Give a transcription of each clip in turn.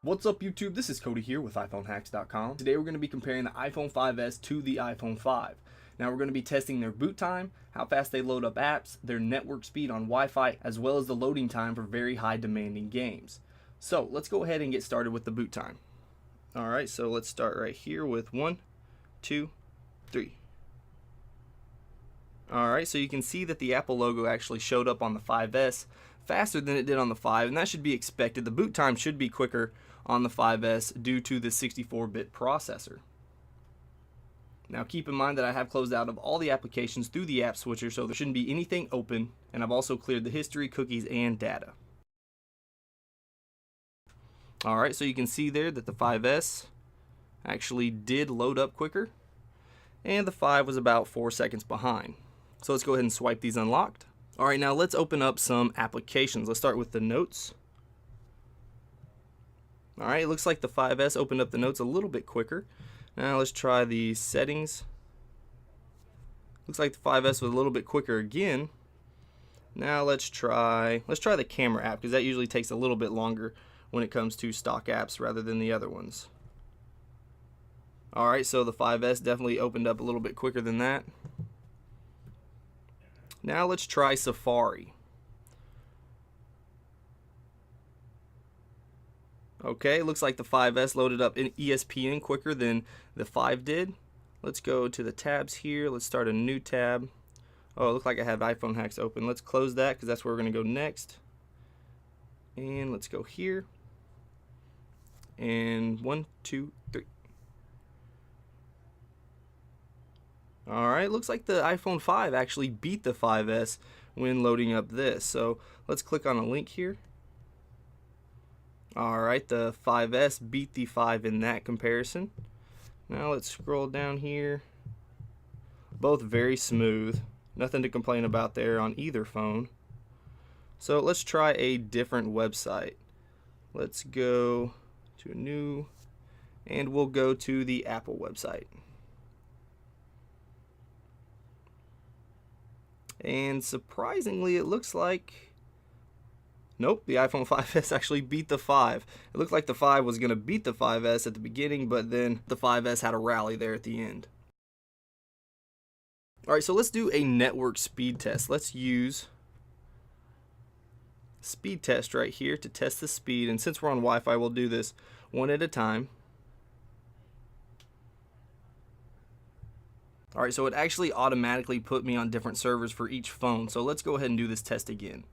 What's up YouTube, this is Cody here with iPhoneHacks.com. Today we're going to be comparing the iPhone 5S to the iPhone 5. Now we're going to be testing their boot time, how fast they load up apps, their network speed on Wi-Fi, as well as the loading time for very high demanding games. So let's go ahead and get started with the boot time. Alright, so let's start right here with 1, 2, 3. Alright, so you can see that the Apple logo actually showed up on the 5S faster than it did on the 5, and that should be expected. The boot time should be quicker on the 5S due to the 64-bit processor. Now keep in mind that I have closed out of all the applications through the app switcher, so there shouldn't be anything open, and I've also cleared the history, cookies, and data. Alright, so you can see there that the 5S actually did load up quicker, and the 5 was about 4 seconds behind. So let's go ahead and swipe these unlocked. Alright, now let's open up some applications. Let's start with the notes. Alright, it looks like the 5S opened up the notes a little bit quicker. Now let's try the settings. Looks like the 5S was a little bit quicker again. Now let's try the camera app, because that usually takes a little bit longer when it comes to stock apps rather than the other ones. Alright, so the 5S definitely opened up a little bit quicker than that. Now let's try Safari. Okay, looks like the 5S loaded up in ESPN quicker than the 5 did. Let's go to the tabs here. Let's start a new tab. Oh, it looks like I have iPhone Hacks open. Let's close that because that's where we're going to go next. And let's go here. And 1, 2, 3. Alright, looks like the iPhone 5 actually beat the 5S when loading up this. So let's click on a link here. Alright, the 5S beat the 5 in that comparison. Now let's scroll down here. Both very smooth. Nothing to complain about there on either phone. So let's try a different website. Let's go to a new, and we'll go to the Apple website. And surprisingly, it looks like, nope, the iPhone 5S actually beat the 5. It looked like the 5 was going to beat the 5S at the beginning, but then the 5S had a rally there at the end. Alright, so let's do a network speed test. Let's use speed test right here to test the speed, and since we're on Wi-Fi, we'll do this one at a time. Alright, so it actually automatically put me on different servers for each phone, so let's go ahead and do this test again.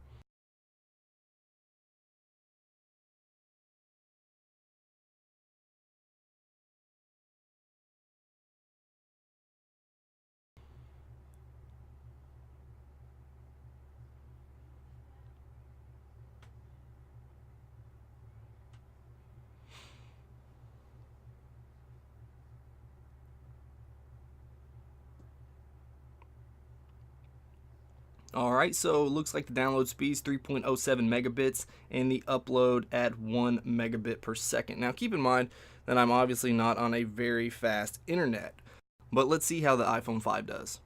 Alright, so it looks like the download speed is 3.07 megabits and the upload at 1 megabit per second. Now keep in mind that I'm obviously not on a very fast internet, but let's see how the iPhone 5 does.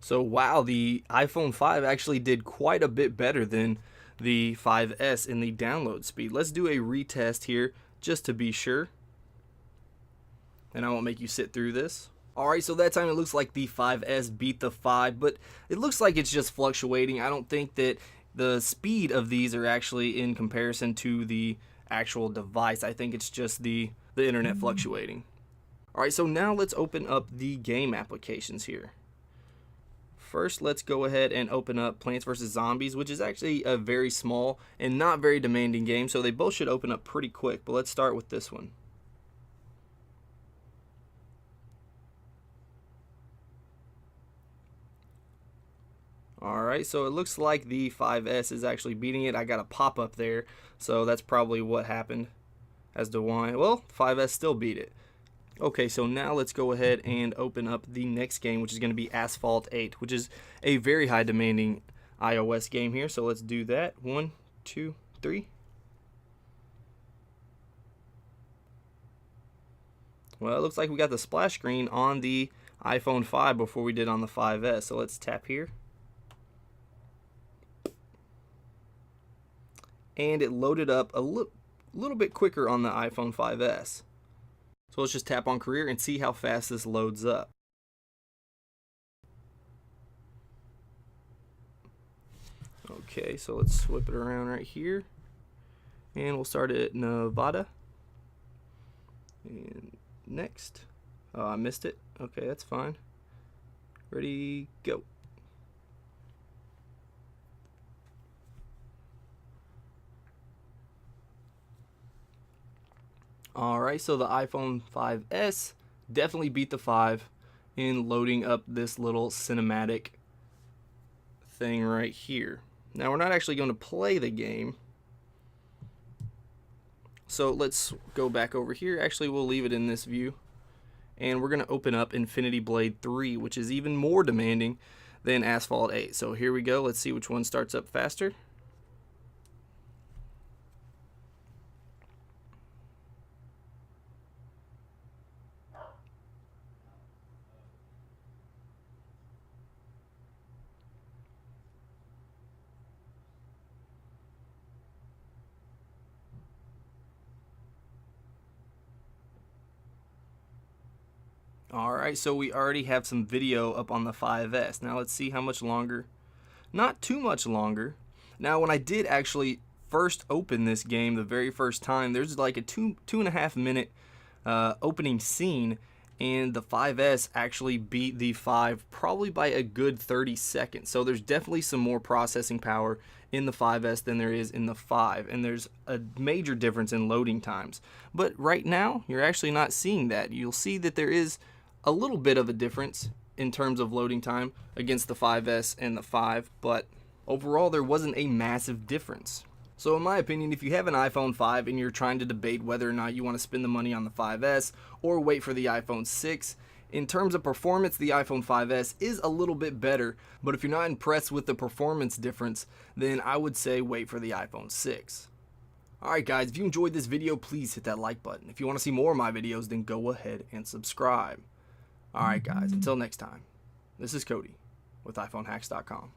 So wow, the iPhone 5 actually did quite a bit better than the 5S in the download speed. Let's do a retest here just to be sure. And I won't make you sit through this. Alright, so that time it looks like the 5S beat the 5, but it looks like it's just fluctuating. I don't think that the speed of these are actually in comparison to the actual device. I think it's just the internet fluctuating. Alright, so now let's open up the game applications here. First, let's go ahead and open up Plants vs. Zombies, which is actually a very small and not very demanding game, so they both should open up pretty quick, but let's start with this one. Alright, so it looks like the 5S is actually beating it. I got a pop-up there, so that's probably what happened as to why. Well, 5S still beat it. Okay, so now let's go ahead and open up the next game, which is going to be Asphalt 8, which is a very high demanding iOS game here. So let's do that. 1, 2, 3. Well, it looks like we got the splash screen on the iPhone 5 before we did on the 5S. So let's tap here. And it loaded up a little bit quicker on the iPhone 5S. So let's just tap on career and see how fast this loads up. Okay, so let's whip it around right here. And we'll start at Nevada. And next. Oh, I missed it. Okay, that's fine. Ready, go. Alright, so the iPhone 5S definitely beat the 5 in loading up this little cinematic thing right here. Now we're not actually going to play the game, so let's go back over here. Actually, we'll leave it in this view, and we're going to open up Infinity Blade 3, which is even more demanding than Asphalt 8. So here we go. Let's see which one starts up faster. Alright, so we already have some video up on the 5S. Now let's see how much longer. Not too much longer. Now when I did actually first open this game the very first time, there's like a 2.5 minute opening scene, and the 5S actually beat the 5 probably by a good 30 seconds. So there's definitely some more processing power in the 5S than there is in the 5, and there's a major difference in loading times. But right now, you're actually not seeing that. You'll see that there is a little bit of a difference in terms of loading time against the 5S and the 5, but overall there wasn't a massive difference. So in my opinion, if you have an iPhone 5 and you're trying to debate whether or not you want to spend the money on the 5S or wait for the iPhone 6, in terms of performance, the iPhone 5S is a little bit better, but if you're not impressed with the performance difference, then I would say wait for the iPhone 6. Alright guys, if you enjoyed this video, please hit that like button. If you want to see more of my videos, then go ahead and subscribe. Alright guys, until next time, this is Cody with iPhoneHacks.com.